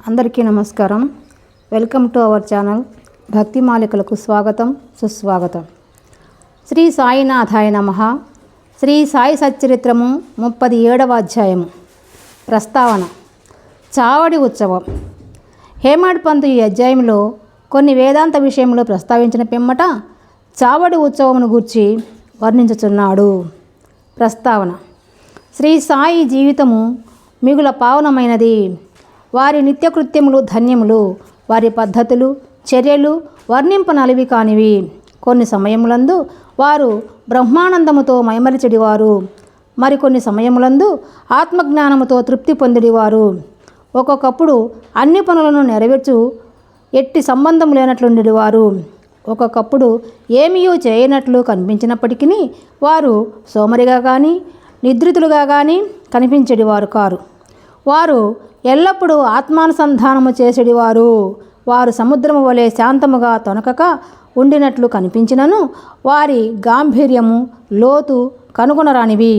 అందరికీ నమస్కారం. Welcome to our channel. భక్తి మాలికలకు స్వాగతం, సుస్వాగతం. శ్రీ సాయినాథాయ నమః. శ్రీ సాయి సచ్చరిత్రము 37వ అధ్యాయము. ప్రస్తావన. చావడి ఉత్సవం. హేమాడ్ పంతు ఈ అధ్యాయంలో కొన్ని వేదాంత విషయంలో ప్రస్తావించిన పిమ్మట చావడి ఉత్సవమును గూర్చి వర్ణించుచున్నాడు. ప్రస్తావన. శ్రీ సాయి జీవితము మిగుల పావనమైనది. వారి నిత్యకృత్యములు ధన్యములు, వారి పద్ధతులు చర్యలు వర్ణింపనలివి కానివి. కొన్ని సమయములందు వారు బ్రహ్మానందముతో మైమరిచెడివారు, మరికొన్ని సమయములందు ఆత్మజ్ఞానముతో తృప్తి పొందిడివారు. ఒక్కొక్కప్పుడు అన్ని పనులను నెరవేర్చు ఎట్టి సంబంధం లేనట్లుండివారు. ఒక్కొక్కప్పుడు ఏమీయూ చేయనట్లు కనిపించినప్పటికీ వారు సోమరిగా కానీ నిద్రితులుగా కానీ కనిపించేవారు కారు. వారు ఎల్లప్పుడూ ఆత్మానుసంధానము చేసేడివారు. వారు సముద్రము వలె శాంతముగా తొనకక ఉండినట్లు కనిపించినను వారి గాంభీర్యము లోతు కనుగొనరానివి.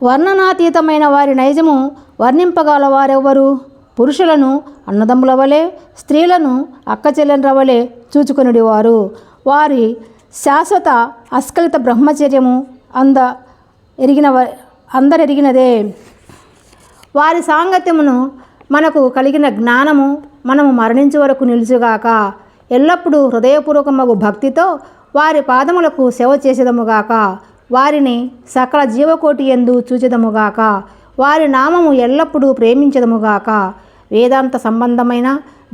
వర్ణనాతీతమైన వారి నైజము వర్ణింపగల వారెవ్వరు? పురుషులను అన్నదమ్ముల వలె, స్త్రీలను అక్కచెల్లెండ్ర వలె చూచుకొనిడివారు. వారి శాశ్వత అస్ఖలిత బ్రహ్మచర్యము అందరెరిగినదే. వారి సాంగత్యమును మనకు కలిగిన జ్ఞానము మనము మరణించే వరకు నిలుచుగాక. ఎల్లప్పుడూ హృదయపూర్వకమగు భక్తితో వారి పాదములకు సేవ చేసేదముగాక. వారిని సకల జీవకోటి యందు చూచెదముగాక. వారి నామము ఎల్లప్పుడూ ప్రేమించదముగాక. వేదాంత సంబంధమైన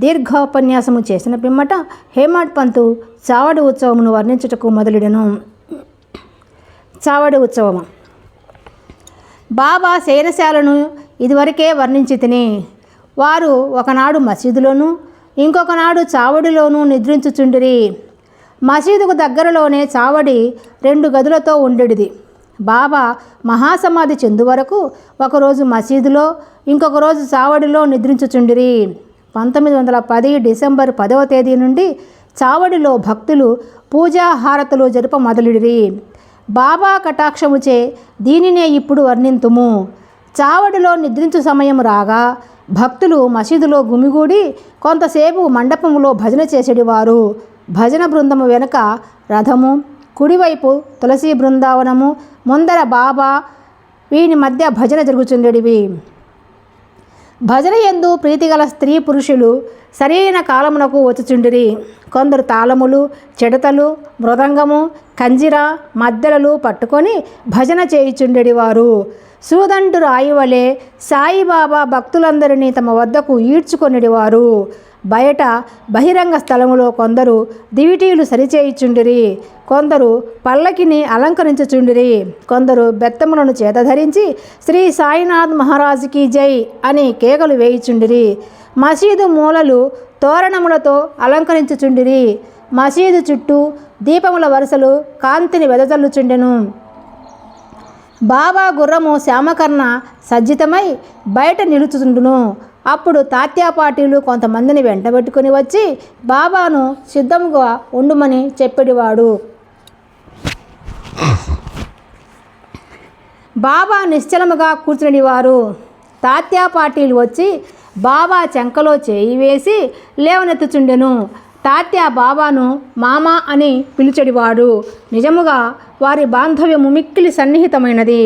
దీర్ఘోపన్యాసము చేసిన పిమ్మట హేమాడ్ పంతు చావడి ఉత్సవమును వర్ణించుటకు మొదలెడెను. చావడి ఉత్సవము. బాబా శయనశాలను ఇదివరకే వర్ణించి తిని. వారు ఒకనాడు మసీదులోను ఇంకొకనాడు చావడిలోనూ నిద్రించుచుండిరి. మసీదుకు దగ్గరలోనే చావడి 2 గదులతో ఉండేది. బాబా మహాసమాధి చెందు వరకు ఒకరోజు మసీదులో ఇంకొక రోజు చావడిలో నిద్రించుచుండిరి. 1910 డిసెంబర్ 10వ తేదీ నుండి చావడిలో భక్తులు పూజా హారతులు జరుప మొదలుడిరి. బాబా కటాక్షముచే దీనినే ఇప్పుడు వర్ణింతుము. చావడిలో నిద్రించు సమయం రాగా భక్తులు మసీదులో గుమిగూడి కొంతసేపు మండపములో భజన చేసేడివారు. భజన బృందము వెనుక రథము, కుడివైపు తులసి బృందావనము, ముందర బాబా, వీని మధ్య భజన జరుగుచుండేటివి. భజన యందు ప్రీతిగల స్త్రీ పురుషులు సరైన కాలమునకు వచ్చుచుండిరి. కొందరు తాళములు, చెడతలు, మృదంగము, కంజిర, మద్దెలలు పట్టుకొని భజన చేయుచుండేవారు. సూదంటు రాయి వలె సాయిబాబా భక్తులందరినీ తమ వద్దకు ఈడ్చుకొనిడివారు. బయట బహిరంగ స్థలములో కొందరు దివిటీలు సరిచేయుచుండిరి, కొందరు పల్లకిని అలంకరించుచుండిరి, కొందరు బెత్తములను చేతధరించి శ్రీ సాయినాథ్ మహారాజుకి జై అని కేకలు వేయుచుండిరి. మసీదు మూలలు తోరణములతో అలంకరించుచుండిరి. మసీదు చుట్టూ దీపముల వరుసలు కాంతిని వెదజల్లుచుండెను. బాబా గుర్రము శ్యామకర్ణ సజ్జితమై బయట నిలుచుచుండును. అప్పుడు తాత్యాపాటీలు కొంతమందిని వెంటబెట్టుకుని వచ్చి బాబాను సిద్ధముగా ఉండుమని చెప్పేవాడు. బాబా నిశ్చలముగా కూర్చునివారు. తాత్యాపాటీలు వచ్చి బాబా చెంకలో చేయి వేసి లేవనెత్తుచుండెను. తాత్య బాబాను మామ అని పిలిచెడివాడు. నిజముగా వారి బాంధవ్యము మిక్కిలి సన్నిహితమైనది.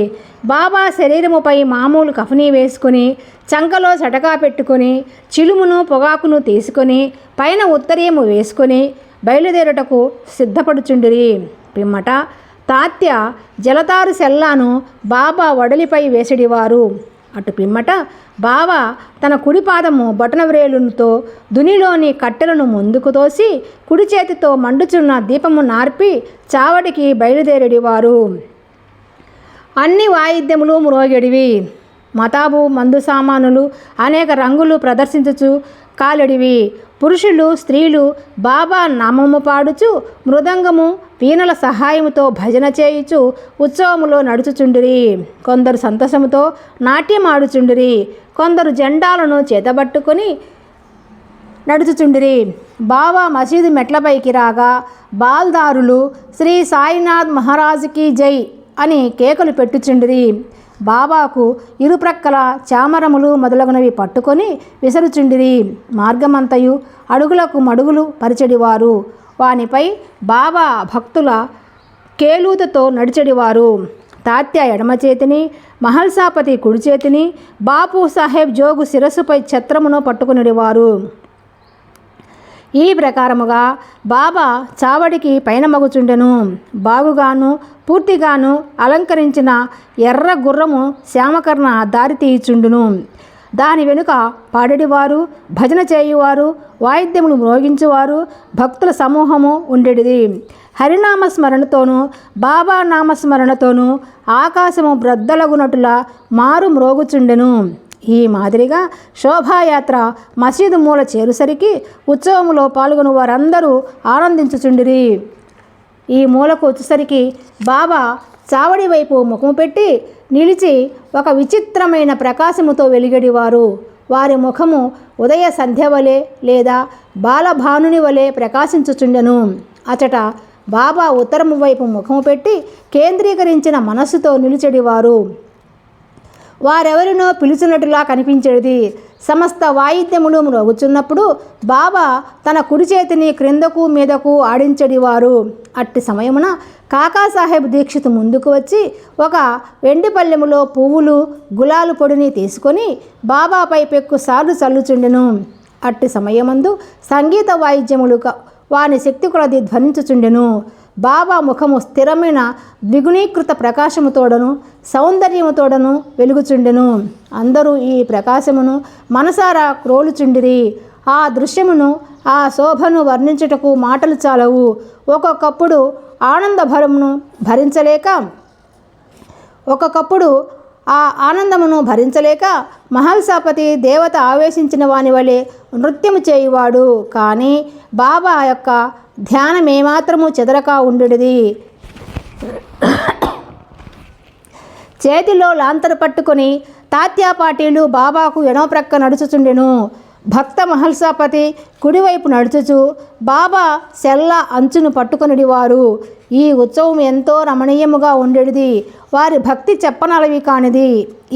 బాబా శరీరముపై మామూలు కఫనీ వేసుకుని, చంకలో సటకా పెట్టుకొని, చిలుమును పొగాకును తీసుకొని, పైన ఉత్తరీయము వేసుకొని బయలుదేరుటకు సిద్ధపడుచుండిరి. పిమ్మట తాత్య జలతారు సెల్లాను బాబా వడలిపై వేసడివారు. అటు పిమ్మట బాబా తన కుడి పాదము బొటనవ్రేలుతో దునిలోని కట్టెలను ముందుకు తోసి కుడి చేతితో మండుచున్న దీపము నార్పి చావడికి బయలుదేరేడివారు. అన్ని వాయిద్యములు మ్రోగెడివి. మతాబు, మందు సామానులు అనేక రంగులు ప్రదర్శించుచు కాలెడివి. పురుషులు, స్త్రీలు బాబా నామము పాడుచు మృదంగము, వీణల సహాయముతో భజన చేయుచు ఉత్సవములో నడుచుచుండిరి. కొందరు సంతోషముతో నాట్యమాడుచుండిరి. కొందరు జెండాలను చేతబట్టుకొని నడుచుచుండిరి. బాబా మసీదు మెట్లపైకి రాగా బాల్దారులు శ్రీ సాయినాథ్ మహారాజుకి జై అని కేకలు పెట్టుచుండిరి. బాబాకు ఇరుప్రక్కల చామరములు మొదలగునవి పట్టుకొని విసరుచుండిరి. మార్గమంతయు అడుగులకు మడుగులు పరిచెడివారు. వానిపై బాబా భక్తుల కేలూతతో నడిచెడివారు. తాత్య ఎడమ చేతిని, మహల్సాపతి కుడి చేతిని, బాపు సాహెబ్ జోగు శిరస్సుపై ఛత్రమును పట్టుకునిడివారు. ఈ ప్రకారముగా బాబా చావడికి పైన మగుచుండెను. బాగుగాను పూర్తిగాను అలంకరించిన ఎర్ర గుర్రము శ్యామకర్ణ దారి తీయుచుండును. దాని వెనుక పాడేడివారు, భజన చేయువారు, వాయిద్యములు మ్రోగించువారు, భక్తుల సమూహము ఉండేది. హరినామస్మరణతోనూ బాబా నామస్మరణతోనూ ఆకాశము బ్రద్దలగునటులా మారు మ్రోగుచుండెను. ఈ మాదిరిగా శోభాయాత్ర మసీదు మూల చేరుసరికి ఉత్సవములో పాల్గొని వారందరూ ఆనందించుచుండిరి. ఈ మూలకు వచ్చేసరికి బాబా చావడి వైపు ముఖము పెట్టి నిలిచి ఒక విచిత్రమైన ప్రకాశముతో వెలిగడివారు. వారి ముఖము ఉదయ సంధ్య వలె లేదా బాలభానుని వలె ప్రకాశించుచుండెను. అచట బాబా ఉత్తరము వైపు ముఖము పెట్టి కేంద్రీకరించిన మనస్సుతో నిలిచెడివారు. వారెవరినో పిలుచున్నట్టులా కనిపించేది. సమస్త వాయిద్యములు మ్రోగుచున్నప్పుడు బాబా తన కుడి చేతిని క్రిందకు మీదకు ఆడించెడివారు. అట్టి సమయమున కాకాసాహెబ్ దీక్షిత్ ముందుకు వచ్చి ఒక వెండి పల్లెములో పువ్వులు, గులాలు పొడిని తీసుకొని బాబాపై పెక్కు సార్లు చల్లుచుండెను. అట్టి సమయమందు సంగీత వాయిద్యములు వాని శక్తి కొలది ధ్వనించుచుండెను. బాబా ముఖము స్థిరమైన ద్విగుణీకృత ప్రకాశముతోడను సౌందర్యముతోడను వెలుగుచుండెను. అందరూ ఈ ప్రకాశమును మనసారా క్రోలుచుండిరి. ఆ దృశ్యమును, ఆ శోభను వర్ణించుటకు మాటలు చాలవు. ఒక్కొక్కప్పుడు ఆనందభరమును భరించలేక ఆ ఆనందమును భరించలేక మహల్సాపతి దేవత ఆవేశించిన వాని వలె నృత్యము చేయువాడు. కానీ బాబా యొక్క ధ్యానమేమాత్రము చెదరక ఉండేది. చేతిలో లాంతరు పట్టుకొని తాత్యా పాటీలు బాబాకు ఎడమ ప్రక్క నడుచుచుండెను. భక్త మహల్సాపతి కుడివైపు నడుచుచు బాబా సెల్ల అంచును పట్టుకొనిడివారు. ఈ ఉత్సవం ఎంతో రమణీయముగా ఉండేది. వారి భక్తి చెప్పనలవి కానిది.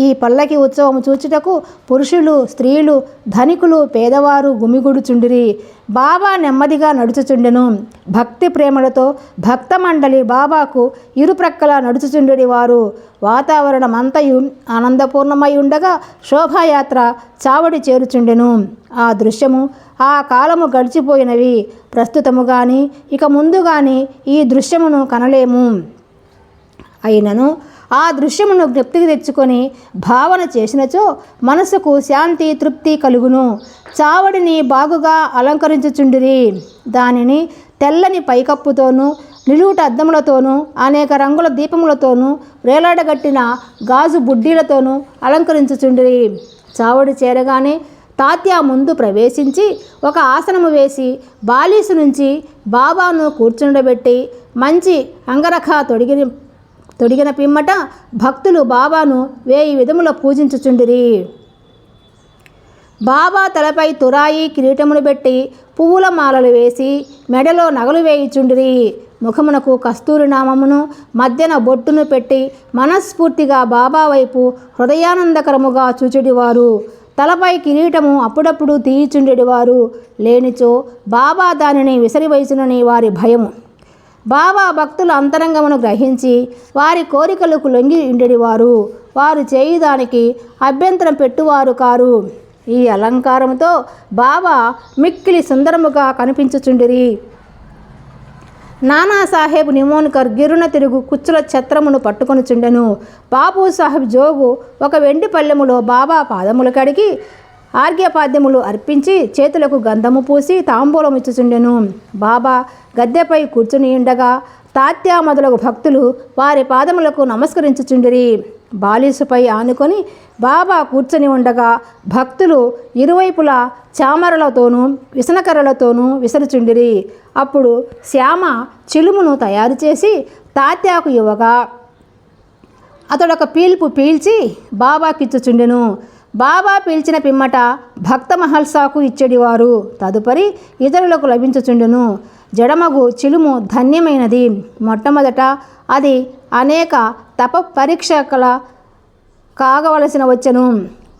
ఈ పల్లకి ఉత్సవం చూచుటకు పురుషులు, స్త్రీలు, ధనికులు, పేదవారు గుమిగూడుచుండిరి. బాబా నెమ్మదిగా నడుచుచుండెను. భక్తి ప్రేమలతో భక్త మండలి బాబాకు ఇరుప్రక్కల నడుచుచుండెడి వారు. వాతావరణమంతయు ఆనందపూర్ణమై ఉండగా శోభాయాత్ర చావడి చేరుచుండెను. ఆ దృశ్యము, ఆ కాలము గడిచిపోయినవి. ప్రస్తుతము కానీ ఇక ముందు కానీ ఈ దృశ్యమును కనలేము. అయినను ఆ దృశ్యమును జ్ఞప్తికి తెచ్చుకొని భావన చేసినచో మనసుకు శాంతి, తృప్తి కలుగును. చావడిని బాగుగా అలంకరించుచుండిరి. దానిని తెల్లని పైకప్పుతోనూ, నిలువుట అద్దములతోనూ, అనేక రంగుల దీపములతోనూ, వేలాడగట్టిన గాజు బుడ్డీలతోనూ అలంకరించుచుండిరి. చావడి చేరగానే తాత్యా ముందు ప్రవేశించి ఒక ఆసనము వేసి బాలీసు నుంచి బాబాను కూర్చుండబెట్టి మంచి అంగరఖ తొడిగిన పిమ్మట భక్తులు బాబాను 1000 విధముల పూజించుచుండిరి. బాబా తలపై తురాయి కిరీటమును పెట్టి పువ్వుల మాలలు వేసి మెడలో నగలు వేయుచుండిరి. ముఖమునకు కస్తూరి నామమును, మధ్యన బొట్టును పెట్టి మనస్ఫూర్తిగా బాబా వైపు హృదయానందకరముగా చూచెడివారు. తలపై కిరీటము అప్పుడప్పుడు తీయిచుండెడివారు. లేనిచో బాబా దానిని విసరివైచునని వారి భయము. బాబా భక్తుల అంతరంగమును గ్రహించి వారి కోరికలకు లొంగి ఉండేవారు. వారు చేయుదానికి అభ్యంతరం పెట్టువారు కారు. ఈ అలంకారముతో బాబా మిక్కిలి సుందరముగా కనిపించుచుండిరి. నానాసాహెబ్ నిమోన్కర్ గిరున తిరుగు కుచ్చుల ఛత్రమును పట్టుకొనుచుండెను. బాపు సాహెబ్ జోగు ఒక వెండి పల్లెములో బాబా పాదములు కడిగి ఆర్ఘ్యపాద్యములు అర్పించి చేతులకు గంధము పూసి తాంబూలం ఇచ్చుచుండెను. బాబా గద్దెపై కూర్చుని ఉండగా తాత్యా మొదలగు భక్తులు వారి పాదములకు నమస్కరించుచుండిరి. బాలీసుపై ఆనుకొని బాబా కూర్చొని ఉండగా భక్తులు ఇరువైపులా చామరలతోనూ విసనకర్రలతోనూ విసరుచుండిరి. అప్పుడు శ్యామ చిలుమును తయారు చేసి తాత్యాకు ఇవ్వగా అతడొక పీల్పు పీల్చి బాబాకిచ్చుచుండెను. బాబా పీల్చిన పిమ్మట భక్త మహల్సాకు ఇచ్చేడివారు. తదుపరి ఇతరులకు లభించుచుండెను. జడమగు చిలుము ధన్యమైనది. మొట్టమొదట అది అనేక తప పరీక్షల కాగవలసిన వచ్చెను.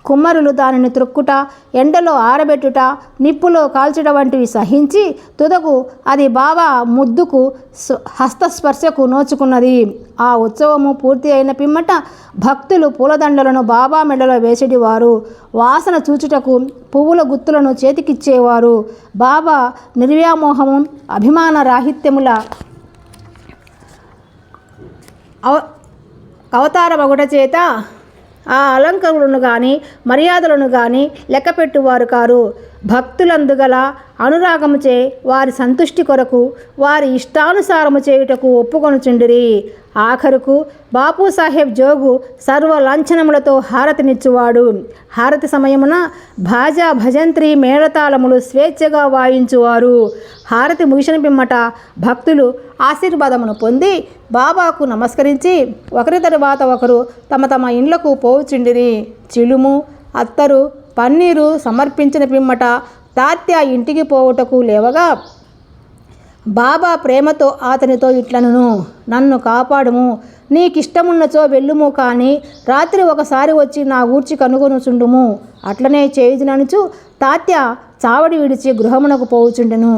కుమ్మరులు దానిని త్రొక్కుట, ఎండలో ఆరబెట్టుట, నిప్పులో కాల్చుట వంటివి సహించి తుదకు అది బాబా ముద్దుకు హస్తస్పర్శకు నోచుకున్నది. ఆ ఉత్సవము పూర్తి అయిన పిమ్మట భక్తులు పూలదండలను బాబా మెడలో వేసేటివారు. వాసన చూచుటకు పువ్వుల గుత్తులను చేతికిచ్చేవారు. బాబా నిర్వ్యామోహము, అభిమాన రాహిత్యముల అవతారమగుట చేత ఆ అలంకరణలను కానీ మర్యాదలను కానీ లెక్కపెట్టువారు కారు. భక్తులందుగల అనురాగముచే వారి సంతుష్టి కొరకు వారి ఇష్టానుసారము చేయుటకు ఒప్పుకొనుచుండిరి. ఆఖరుకు బాపూసాహెబ్ జోగు సర్వ లాంఛనములతో హారతినిచ్చువాడు. హారతి సమయమున భాజా భజంత్రి మేళతాళములు స్వేచ్ఛగా వాయించువారు. హారతి ముగిసిన పిమ్మట భక్తులు ఆశీర్వాదమును పొంది బాబాకు నమస్కరించి ఒకరి తరువాత ఒకరు తమ తమ ఇండ్లకు పోవుచుండిరి. చిలుము, అత్తరు, పన్నీరు సమర్పించిన పిమ్మట తాత్య ఇంటికి పోవుటకు లేవగా బాబా ప్రేమతో అతనితో ఇట్లనును, నన్ను కాపాడుము, నీకిష్టమున్నచో వెళ్ళుము, కానీ రాత్రి ఒకసారి వచ్చి నా గూర్చి కనుగొనుచుండుము. అట్లనే చేయుచుననుచు తాత్య చావడి విడిచి గృహమునకు పోవుచుండెను.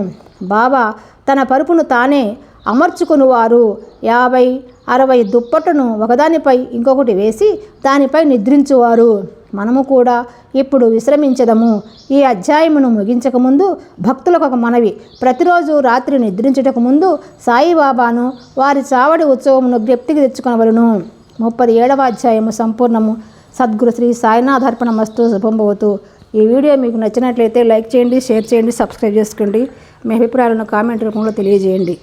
బాబా తన పరుపును తానే అమర్చుకునివారు. 50-60 దుప్పట్టును ఒకదానిపై ఇంకొకటి వేసి దానిపై నిద్రించువారు. మనము కూడా ఇప్పుడు విశ్రమించదము. ఈ అధ్యాయమును ముగించకముందు భక్తులకు ఒక మనవి. ప్రతిరోజు రాత్రి నిద్రించుటకు ముందు సాయిబాబాను వారి చావడి ఉత్సవమును జ్ఞప్తికి తెచ్చుకొనవలను. 37వ అధ్యాయము సంపూర్ణము. సద్గురు శ్రీ సాయినాథార్పణమస్తు. శుభం భవతు. ఈ వీడియో మీకు నచ్చినట్లయితే లైక్ చేయండి, షేర్ చేయండి, సబ్స్క్రైబ్ చేసుకోండి. మీ అభిప్రాయాలను కామెంట్ రూపంలో తెలియజేయండి.